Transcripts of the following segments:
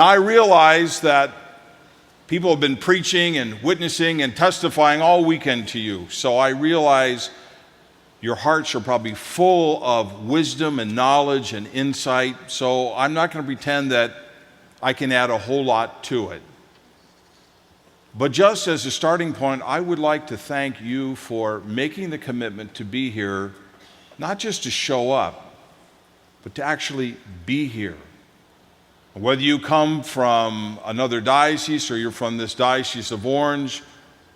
Now, I realize that people have been preaching and witnessing and testifying all weekend to you, so I realize your hearts are probably full of wisdom and knowledge and insight, so I'm not going to pretend that I can add a whole lot to it. But just as a starting point, I would like to thank you for making the commitment to be here, not just to show up, but to actually be here. Whether you come from another diocese or you're from this Diocese of Orange,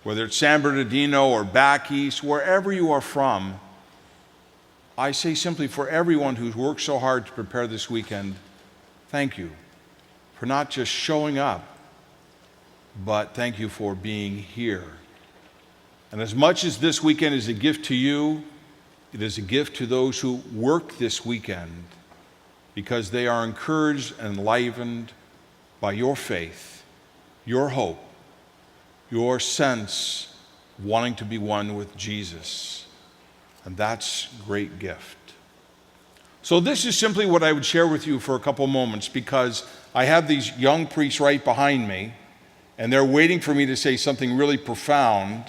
whether it's San Bernardino or back east, wherever you are from, I say simply for everyone who's worked so hard to prepare this weekend, thank you for not just showing up, but thank you for being here. And as much as this weekend is a gift to you, it is a gift to those who work this weekend, because they are encouraged and enlivened by your faith, your hope, your sense of wanting to be one with Jesus. And that's a great gift. So this is simply what I would share with you for a couple moments, because I have these young priests right behind me, and they're waiting for me to say something really profound,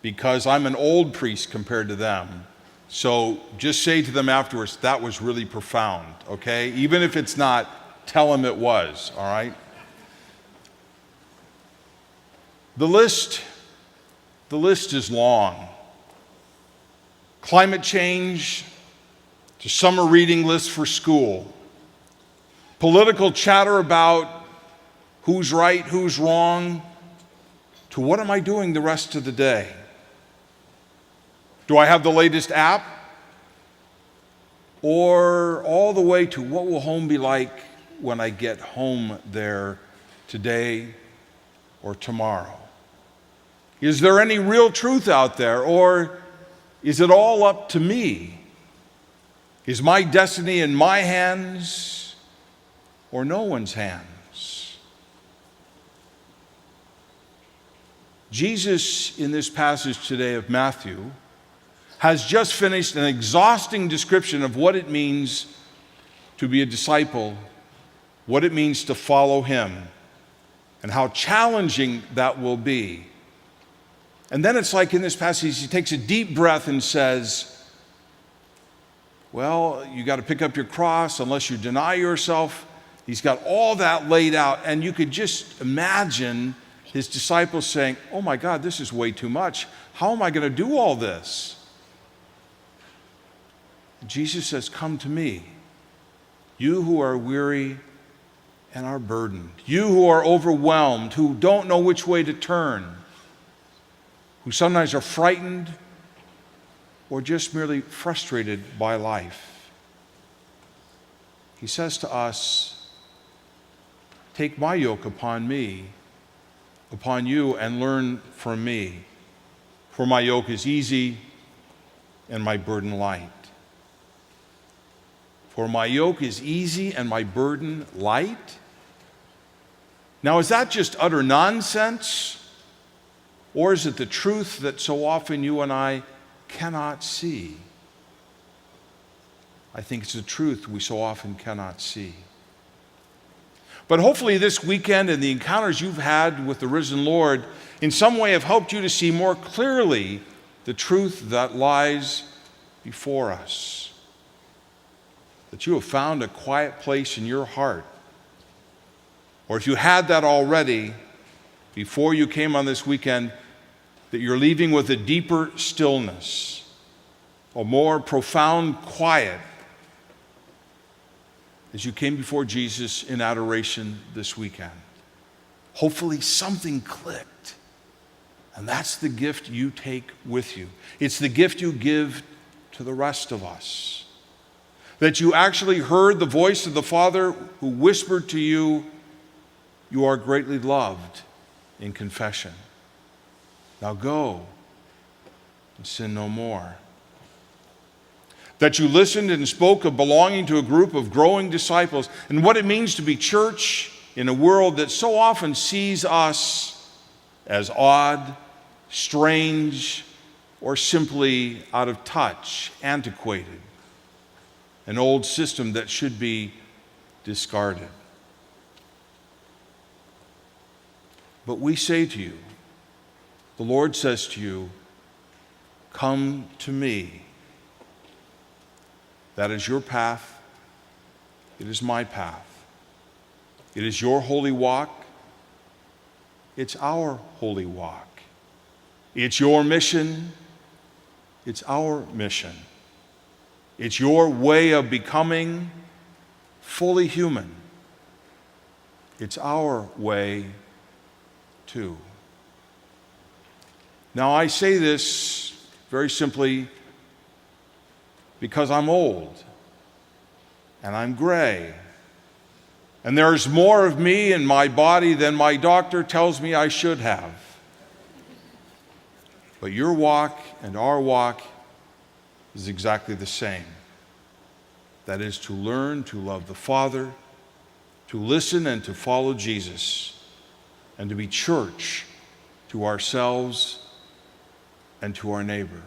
because I'm an old priest compared to them. So just say to them afterwards, that was really profound, okay? Even if it's not, tell them it was, all right? The list is long. Climate change, to summer reading lists for school, political chatter about who's right, who's wrong, to what am I doing the rest of the day? Do I have the latest app? Or all the way to what will home be like when I get home there today or tomorrow? Is there any real truth out there, or is it all up to me? Is my destiny in my hands or no one's hands? Jesus, in this passage today of Matthew, has just finished an exhausting description of what it means to be a disciple, what it means to follow him, and how challenging that will be. And then it's like in this passage, he takes a deep breath and says, well, you got to pick up your cross unless you deny yourself. He's got all that laid out, and you could just imagine his disciples saying, oh my God, this is way too much. How am I going to do all this? Jesus says, come to me, you who are weary and are burdened, you who are overwhelmed, who don't know which way to turn, who sometimes are frightened or just merely frustrated by life. He says to us, take my yoke upon me, upon you, and learn from me, for my yoke is easy and my burden light. For my yoke is easy and my burden light. Now, is that just utter nonsense? Or is it the truth that so often you and I cannot see? I think it's the truth we so often cannot see. But hopefully this weekend and the encounters you've had with the risen Lord in some way have helped you to see more clearly the truth that lies before us. That you have found a quiet place in your heart. Or if you had that already before you came on this weekend, that you're leaving with a deeper stillness, a more profound quiet as you came before Jesus in adoration this weekend. Hopefully something clicked. And that's the gift you take with you. It's the gift you give to the rest of us. That you actually heard the voice of the Father who whispered to you, you are greatly loved, in confession. Now go and sin no more. That you listened and spoke of belonging to a group of growing disciples and what it means to be church in a world that so often sees us as odd, strange, or simply out of touch, antiquated. An old system that should be discarded. But we say to you, the Lord says to you, come to me. That is your path. It is my path. It is your holy walk. It's our holy walk. It's your mission. It's our mission. It's your way of becoming fully human. It's our way too. Now, I say this very simply because I'm old and I'm gray, and there's more of me in my body than my doctor tells me I should have. But your walk and our walk is exactly the same. That is to learn to love the Father, to listen and to follow Jesus, and to be church to ourselves and to our neighbor.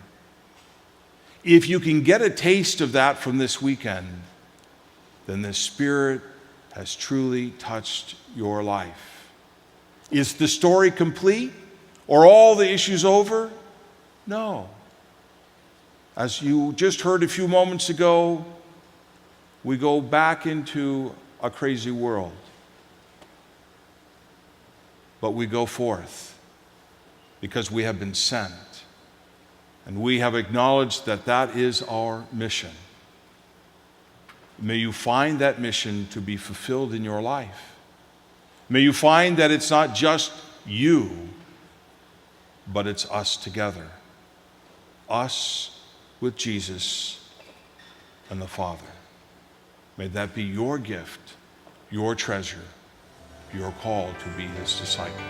If you can get a taste of that from this weekend, then the Spirit has truly touched your life. Is the story complete? Or all the issues over? No. As you just heard a few moments ago, we go back into a crazy world. But we go forth because we have been sent. And we have acknowledged that that is our mission. May you find that mission to be fulfilled in your life. May you find that it's not just you, but it's us together. Us with Jesus and the Father. May that be your gift, your treasure, your call to be his disciple.